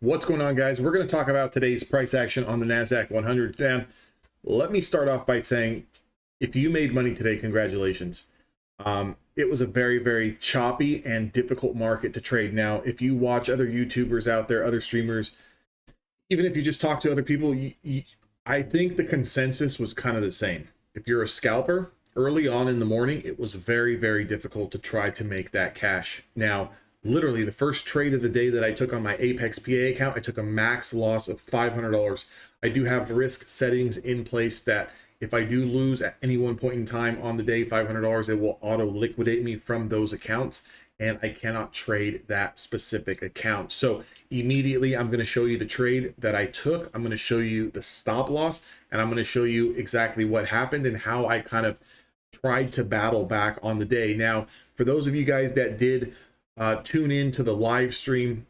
What's going on, guys? We're going to talk about today's price action on the NASDAQ 100. And let me start off by saying, if you made money today, congratulations. It was a very, very choppy and difficult market to trade. Now, if you watch other YouTubers out there, other streamers, even if you just talk to other people, I think the consensus was kind of the same. If you're a scalper, early on in the morning, it was very, very difficult to try to make that cash. Now, literally the first trade of the day that I took on my Apex PA account, I took a max loss of $500. I do have risk settings in place that if I do lose at any one point in time on the day $500, it will auto liquidate me from those accounts, and I cannot trade that specific account. So immediately I'm going to show you the trade that I took. I'm going to show you the stop loss, and I'm going to show you exactly what happened and how I kind of tried to battle back on the day. Now, for those of you guys that did tune in to the live stream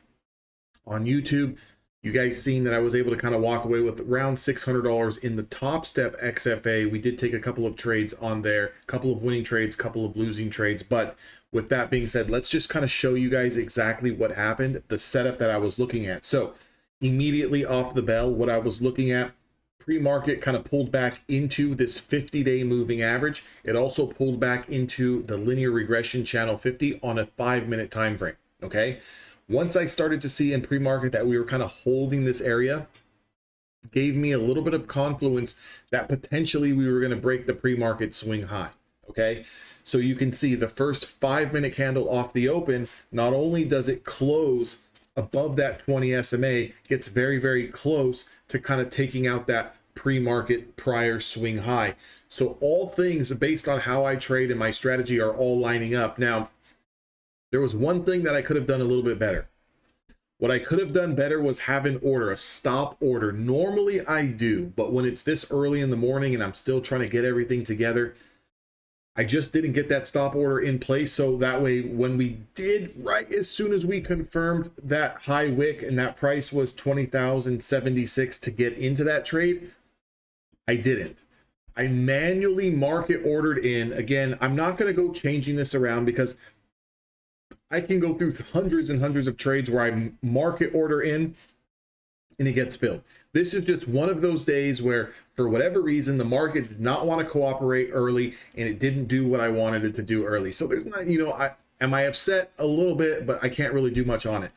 on YouTube, you guys seen that I was able to kind of walk away with around $600 in the Top Step XFA. We did take a couple of trades on there, a couple of winning trades, a couple of losing trades. But with that being said, let's just kind of show you guys exactly what happened, the setup that I was looking at. So immediately off the bell, what I was looking at, pre-market kind of pulled back into this 50-day moving average. It also pulled back into the linear regression channel 50 on a 5-minute time frame. Okay, once I started to see in pre-market that we were kind of holding this area, gave me a little bit of confluence that potentially we were going to break the pre-market swing high. Okay, so you can see the first 5-minute candle off the open, not only does it close above that 20 SMA, gets very, very close to kind of taking out that pre-market prior swing high. So all things based on how I trade and my strategy are all lining up. Now, there was one thing that I could have done a little bit better. What I could have done better was have an order, a stop order. Normally I do, but when it's this early in the morning and I'm still trying to get everything together, I just didn't get that stop order in place. So that way, when we did, right as soon as we confirmed that high wick and that price was 20,076 to get into that trade, I didn't. I manually market ordered in. Again, I'm not going to go changing this around because I can go through hundreds and hundreds of trades where I market order in and it gets filled. This is just one of those days where, for whatever reason, the market did not want to cooperate early and it didn't do what I wanted it to do early. So there's not, am I upset a little bit, but I can't really do much on it.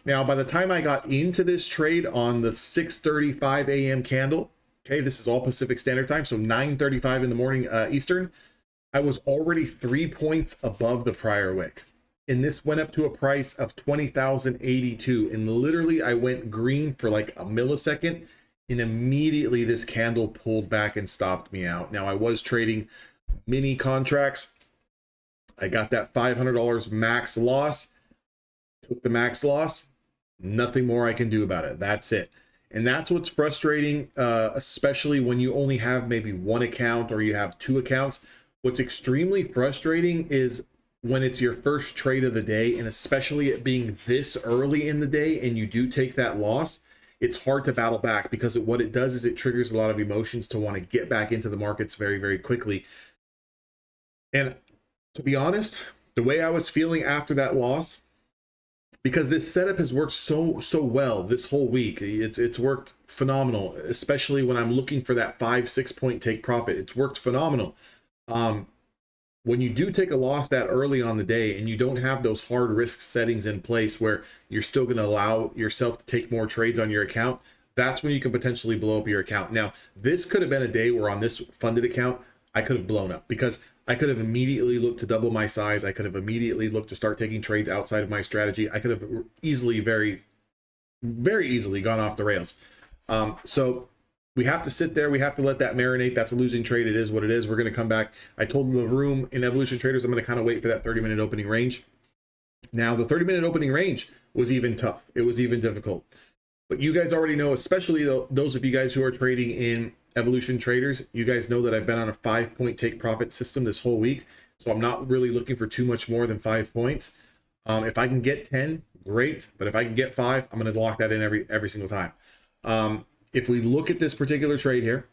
Now, by the time I got into this trade on the 6:35 a.m. candle, okay, this is all Pacific Standard Time, so 9:35 in the morning Eastern, I was already 3 points above the prior wick. And this went up to a price of 20,082. And literally I went green for like a millisecond, and immediately this candle pulled back and stopped me out. Now, I was trading mini contracts. I got that $500 max loss, took the max loss, nothing more I can do about it. That's it. And that's what's frustrating, especially when you only have maybe one account or you have two accounts. What's extremely frustrating is when it's your first trade of the day, and especially it being this early in the day and you do take that loss, it's hard to battle back, because what it does is it triggers a lot of emotions to want to get back into the markets very, very quickly. And to be honest, the way I was feeling after that loss, because this setup has worked so well this whole week, it's worked phenomenal, especially when I'm looking for that 5-6 point take profit. It's worked phenomenal. When you do take a loss that early on the day and you don't have those hard risk settings in place where you're still going to allow yourself to take more trades on your account, that's when you can potentially blow up your account. Now, this could have been a day where on this funded account, I could have blown up, because I could have immediately looked to double my size. I could have immediately looked to start taking trades outside of my strategy. I could have easily, very, very easily gone off the rails. So we have to sit there. We have to let that marinate. That's a losing trade. It is what it is. We're going to come back. I told the room in Evolution Traders, I'm going to kind of wait for that 30-minute opening range. Now, the 30-minute opening range was even tough. It was even difficult. But you guys already know, especially those of you guys who are trading in Evolution Traders, you guys know that I've been on a 5-point take profit system this whole week. So I'm not really looking for too much more than 5 points. If I can get 10, great. But if I can get 5, I'm going to lock that in every single time. If we look at this particular trade here,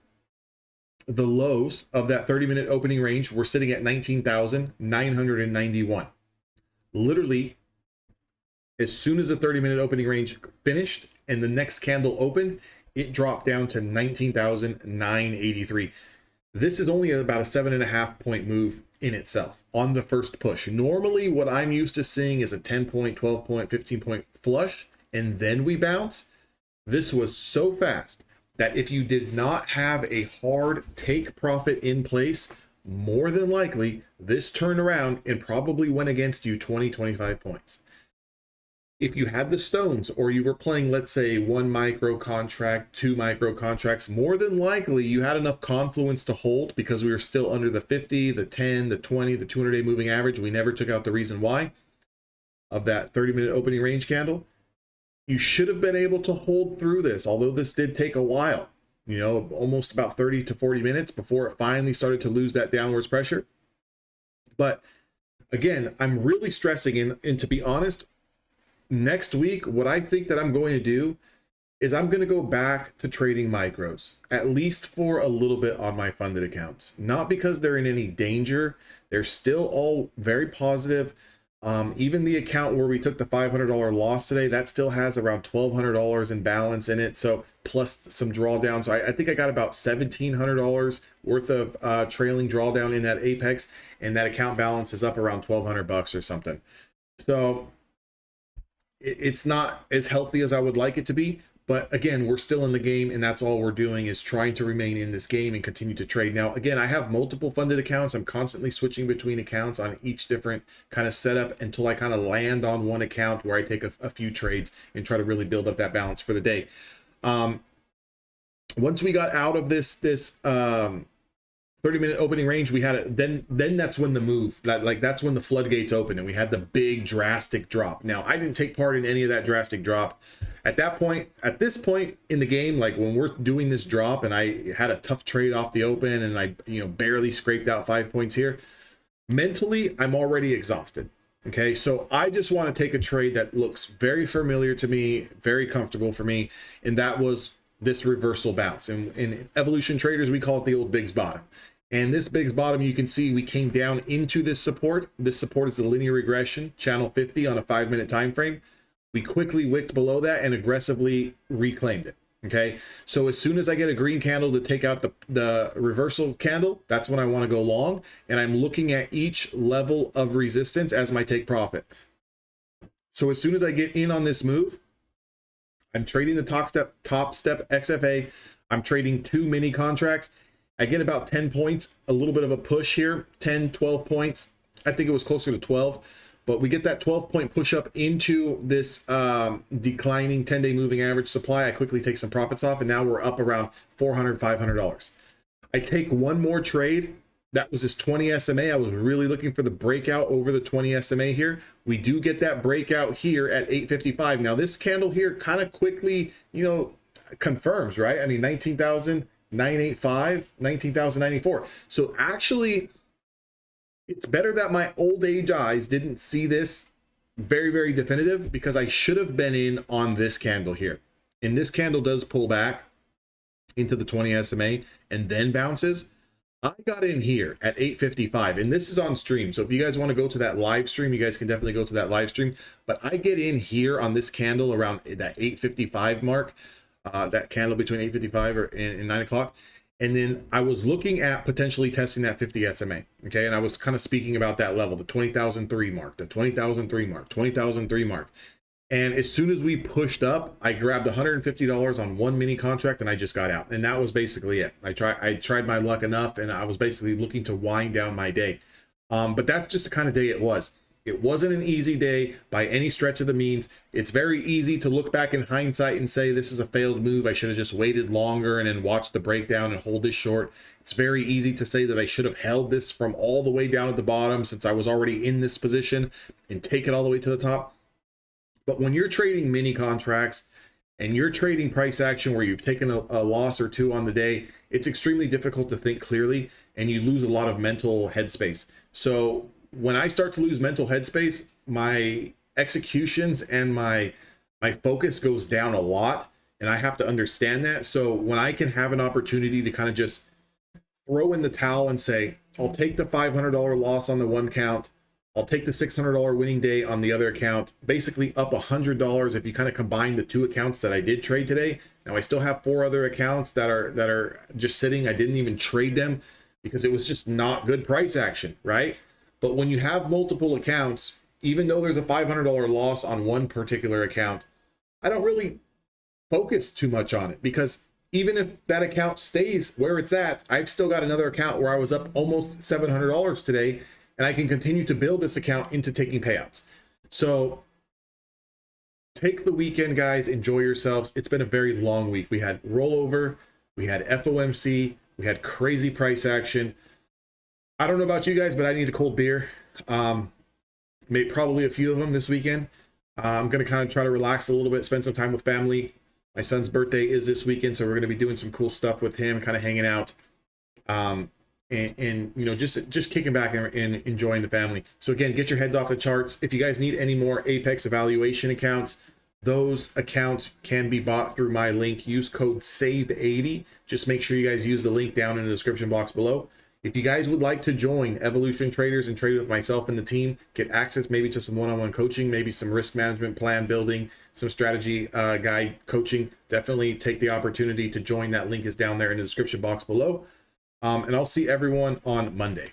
the lows of that 30-minute opening range were sitting at 19,991. Literally, as soon as the 30-minute opening range finished, and the next candle opened, it dropped down to 19,983. This is only about a 7.5 point move in itself on the first push. Normally what I'm used to seeing is a 10 point, 12 point, 15 point flush, and then we bounce. This was so fast that if you did not have a hard take profit in place, more than likely this turned around and probably went against you 20, 25 points. If you had the stones, or you were playing, let's say, 1 micro contract, 2 micro contracts, more than likely you had enough confluence to hold, because we were still under the 50, the 10, the 20, the 200-day moving average. We never took out the reason why of that 30-minute opening range candle. You should have been able to hold through this, although this did take a while, you know, almost about 30 to 40 minutes before it finally started to lose that downwards pressure. But again, I'm really stressing, and to be honest, next week, what I think that I'm going to do is I'm going to go back to trading micros, at least for a little bit on my funded accounts. Not because they're in any danger. They're still all very positive. Even the account where we took the $500 loss today, that still has around $1,200 in balance in it. So plus some drawdown. So I think I got about $1,700 worth of trailing drawdown in that Apex, and that account balance is up around $1,200 or something. So it's not as healthy as I would like it to be, but again, we're still in the game, and that's all we're doing, is trying to remain in this game and continue to trade. Now, again, I have multiple funded accounts. I'm constantly switching between accounts on each different kind of setup until I kind of land on one account where I take a few trades and try to really build up that balance for the day. Once we got out of this 30-minute opening range, we had it. Then that's when the move, that's when the floodgates opened, and we had the big drastic drop. Now, I didn't take part in any of that drastic drop at that point. At this point in the game, like when we're doing this drop, and I had a tough trade off the open, and I barely scraped out 5 points here. Mentally, I'm already exhausted. Okay, so I just want to take a trade that looks very familiar to me, very comfortable for me, and that was this reversal bounce. And in evolution traders, we call it the old Biggs bottom. And this Biggs bottom, you can see we came down into this support. This support is the linear regression, channel 50 on a 5-minute time frame. We quickly wicked below that and aggressively reclaimed it. Okay, so as soon as I get a green candle to take out the reversal candle, that's when I want to go long, and I'm looking at each level of resistance as my take profit. So as soon as I get in on this move, I'm trading the top step XFA. I'm trading 2 mini contracts. I get about 10 points, a little bit of a push here, 10, 12 points. I think it was closer to 12, but we get that 12-point push up into this declining 10-day moving average supply. I quickly take some profits off, and now we're up around $400, $500. I take one more trade. That was this 20 SMA. I was really looking for the breakout over the 20 SMA here. We do get that breakout here at 855. Now this candle here kind of quickly, confirms, right? I mean, 19,985, 19,094. So actually, it's better that my old age eyes didn't see this very, very definitive, because I should have been in on this candle here. And this candle does pull back into the 20 SMA and then bounces. I got in here at 855, and this is on stream. So if you guys want to go to that live stream, you guys can definitely go to that live stream. But I get in here on this candle around that 855 mark, that candle between 855 and 9 o'clock. And then I was looking at potentially testing that 50 SMA. Okay. And I was kind of speaking about that level, the 20,003 mark, the 20,003 mark, 20,003 mark. And as soon as we pushed up, I grabbed $150 on one mini contract, and I just got out. And that was basically it. I tried my luck enough, and I was basically looking to wind down my day. But that's just the kind of day it was. It wasn't an easy day by any stretch of the means. It's very easy to look back in hindsight and say, this is a failed move. I should have just waited longer and then watched the breakdown and hold this short. It's very easy to say that I should have held this from all the way down at the bottom, since I was already in this position, and take it all the way to the top. But when you're trading mini contracts and you're trading price action where you've taken a loss or two on the day, it's extremely difficult to think clearly, and you lose a lot of mental headspace. So when I start to lose mental headspace, my executions and my focus goes down a lot, and I have to understand that. So when I can have an opportunity to kind of just throw in the towel and say, I'll take the $500 loss on the one count, I'll take the $600 winning day on the other account, basically up $100 if you kind of combine the two accounts that I did trade today. Now I still have 4 other accounts that are just sitting. I didn't even trade them because it was just not good price action, right? But when you have multiple accounts, even though there's a $500 loss on one particular account, I don't really focus too much on it, because even if that account stays where it's at, I've still got another account where I was up almost $700 today, and I can continue to build this account into taking payouts. So take the weekend, guys, enjoy yourselves. It's been a very long week. We had rollover, we had FOMC, we had crazy price action. I don't know about you guys, but I need a cold beer. Made probably a few of them this weekend. I'm going to kind of try to relax a little bit, spend some time with family. My son's birthday is this weekend, so we're going to be doing some cool stuff with him, kind of hanging out, and you know, just kicking back and enjoying the family. So again, get your heads off the charts. If you guys need any more Apex evaluation accounts, those accounts can be bought through my link. Use code SAVE80. Just make sure you guys use the link down in the description box below. If you guys would like to join Evolution Traders and trade with myself and the team, get access maybe to some one-on-one coaching, maybe some risk management plan building, some strategy guide coaching, definitely take the opportunity to join. That link is down there in the description box below. And I'll see everyone on Monday.